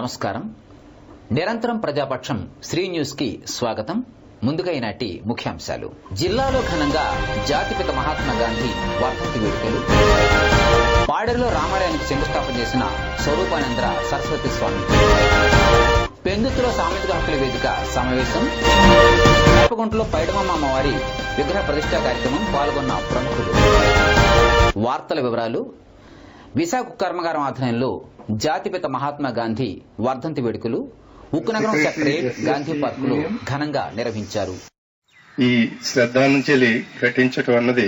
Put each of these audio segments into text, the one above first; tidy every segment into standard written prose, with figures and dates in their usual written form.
నమస్కారం. నిరంతరం ప్రజాపక్షం శ్రీ న్యూస్ కి స్వాగతం. ముందుగా ఈనాటి ముఖ్యాంశాలు. జిల్లాలో ఘనంగా జాతిపిత మహాత్మా గాంధీ వర్ధంతి వేడుకలు. పాడేరులో రామాలయానికి శంకుస్థాపన చేసిన స్వరూపానంద సరస్వతి స్వామి. పెందుతులో సామాజిక హక్కుల వేదిక సమావేశం. వేపగుంటలో పైడమమ్మ అమ్మవారి విగ్రహ ప్రతిష్ఠా కార్యక్రమం పాల్గొన్న ప్రముఖులు. వార్తల వివరాలు. విశాఖ కర్మాగారం ఆధ్వర్యంలో జాతిపిత మహాత్మా గాంధీ వర్ధంతి వేడుకలు ఉక్కునగరం సెక్రటరేట్ గాంధీ పార్కులో ఘనంగా నిర్వహించారు. ఈ శ్రద్ధాంజలి ఘటించటం అన్నది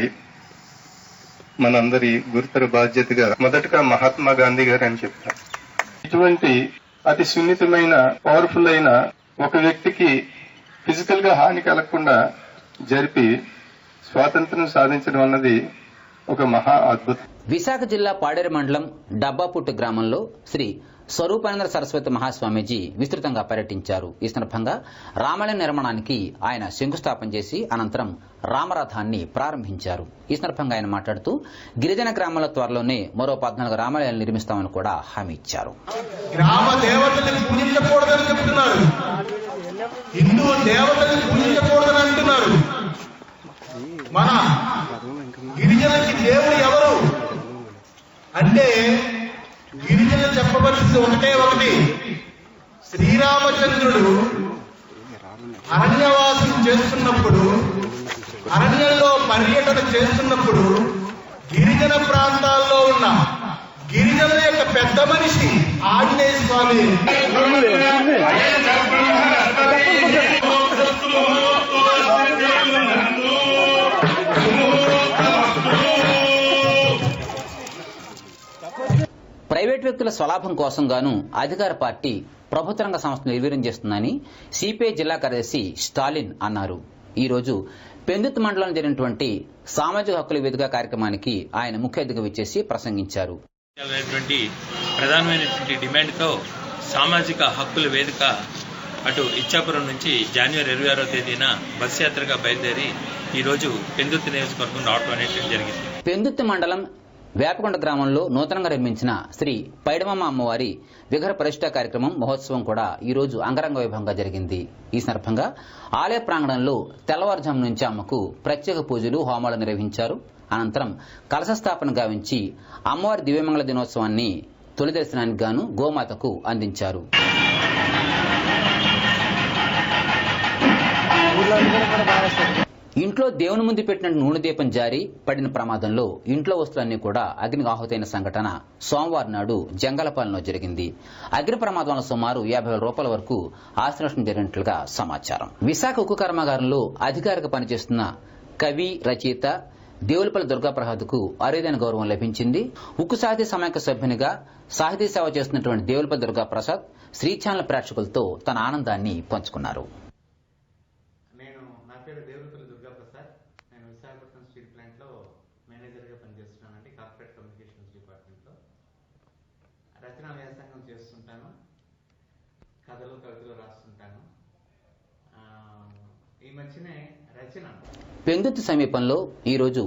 మనందరి గురుతర బాధ్యతగా మొదటగా మహాత్మా గాంధీ గారు అని చెప్తారు. ఇటువంటి అతి సున్నితమైన పవర్ఫుల్ అయిన ఒక వ్యక్తికి ఫిజికల్ గా హాని కలగకుండా జరిపి స్వాతంత్రం సాధించడం అన్నది ఒక మహా అద్భుతం. విశాఖ జిల్లా పాడేరు మండలం డబ్బాపుట్టు గ్రామంలో శ్రీ స్వరూపానంద సరస్వతి మహాస్వామీజీ విస్తృతంగా పర్యటించారు. ఈ సందర్భంగా రామాలయం నిర్మాణానికి ఆయన శంకుస్థాపన చేసి అనంతరం రామరథాన్ని ప్రారంభించారు. ఈ సందర్భంగా ఆయన మాట్లాడుతూ గిరిజన గ్రామాల త్వరలోనే మరో 14 రామాలయాలు నిర్మిస్తామని కూడా హామీ ఇచ్చారు. గ్రామ దేవతలను పూజించకూడదని చెప్తున్నారు, హిందూ దేవతలను పూజించకూడదని అంటున్నారు. మన గిరిజనకి దేవుడు ఎవరు అంటే గిరిజనులు చెప్పవలసింది ఒకటి. శ్రీరామచంద్రుడు అరణ్యవాసం చేస్తున్నప్పుడు, అరణ్యంలో పర్యటన చేస్తున్నప్పుడు గిరిజన ప్రాంతాల్లో ఉన్న గిరిజనుల యొక్క పెద్ద మనిషి ఆంజనేయ స్వామి ప్రైవేట్ వ్యక్తుల స్వలాభం కోసం గాను అధికార పార్టీ ప్రభుత్వ రంగ సంస్థను నిర్వీర్యం చేస్తుందని సిపిఐ జిల్లా కార్యదర్శి స్టాలిన్ అన్నారు. ఈ రోజు పెందుతు మండలంలో జరిగినటువంటి సామాజిక హక్కుల వేదిక కార్యక్రమానికి ఆయన ముఖ్య అతిథిగా విచ్చేసి ప్రసంగించారు. ప్రధానమైనటువంటి డిమాండ్తో సామాజిక హక్కుల వేదిక అటు ఇచ్చాపురం నుంచి జనవరి 26వ తేదీన బస్ యాత్రగా బయలుదేరి ఈరోజు పెందుతు నియోజకవర్గం రావడం అనేది జరిగింది. పెందుతు మండలం వేపకొండ గ్రామంలో నూతనంగా నిర్మించిన శ్రీ పైడమమ్మ అమ్మవారి విగ్రహ ప్రతిష్ఠా కార్యక్రమం మహోత్సవం కూడా ఈ రోజు అంగరంగ వైభవంగా జరిగింది. ఈ సందర్భంగా ఆలయ ప్రాంగణంలో తెల్లవారుజాము నుంచి అమ్మకు ప్రత్యేక పూజలు హోమాలు నిర్వహించారు. అనంతరం కలశ స్థాపన గావించి అమ్మవారి దివ్యమంగళ దినోత్సవాన్ని తొలి దర్శనానికి గాను గోమాతకు అందించారు. ఇంట్లో దేవుని ముందు పెట్టిన నూనె దీపం జారి పడిన ప్రమాదంలో ఇంట్లో వస్తువులన్నీ కూడా అగ్నికి ఆహుతైన సంఘటన సోమవారం నాడు జంగలపాలెంలో జరిగింది. అగ్ని ప్రమాదంలో సుమారు 50,000 రూపాయల వరకు ఆస్తి నష్టం జరిగినట్లుగా సమాచారం. విశాఖ ఉక్కు కర్మాగారంలో అధికారిగా పనిచేస్తున్న కవి, రచయిత దేవులపల్లి దుర్గాప్రసాద్కు అరుదైన గౌరవం లభించింది. ఉక్కు సాహితీ సమైక్య సభ్యునిగా సాహితీ సేవ చేస్తున్నటువంటి దేవులపల్లి దుర్గాప్రసాద్ శ్రీ ఛానల్ ప్రేక్షకులతో తన ఆనందాన్ని పంచుకున్నారు. విశాఖపట్నం స్టీల్ ప్లాంట్ లో మేనేజర్ గా పనిచేస్తున్నానండి. కార్పొరేట్ కమ్యూనికేషన్స్ డిపార్ట్మెంట్ లో రచనా వ్యాసంగం చేస్తుంటాను, కథలు కవితలు రాస్తుంటాను. ఈ మధ్యనే రచన పెందుతు సమీపంలో ఈరోజు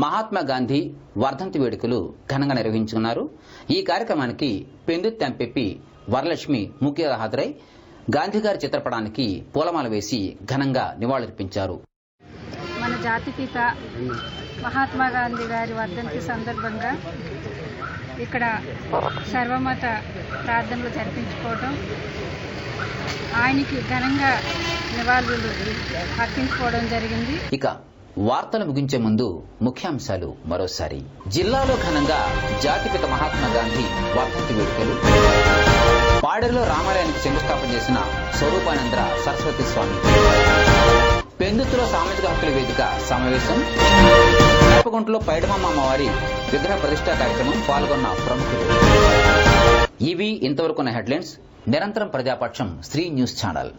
మహాత్మా గాంధీ వర్ధంతి వేడుకలు ఘనంగా నిర్వహించుకున్నారు. ఈ కార్యక్రమానికి పెందుతు ఎంపీ వరలక్ష్మి ముఖ్య హాజరై గాంధీ గారి చిత్రపటానికి పూలమాల వేసి ఘనంగా నివాళులర్పించారు. మన జాతిపిత మహాత్మా గాంధీ గారి వర్ధంతి సందర్భంగా ఇక్కడ సర్వమత ప్రార్థనలు జరిపించుకోవడం, ఆయనకి ఘనంగా నివాళులు అర్పించుకోవడం జరిగింది. ఇక వార్తలు ముగించే ముందు ముఖ్యాంశాలు మరోసారి. జిల్లాలో ఘనంగా జాతిపిత మహాత్మా గాంధీ వర్ధంతి వేడుకలు. పాడేరులో రామాలయానికి శంకుస్థాపన చేసిన స్వరూపానంద సరస్వతి స్వామి. పెందుతులో సామాజిక హక్కుల వేదిక సమావేశం. వేపగుంటలో పైడమమ్మ అమ్మవారి విగ్రహ ప్రతిష్ఠా కార్యక్రమం పాల్గొన్న ప్రముఖులు. ఇవి ఇంతవరకున్న హెడ్లైన్స్. నిరంతరం ప్రజాపక్షం శ్రీ న్యూస్ ఛానల్.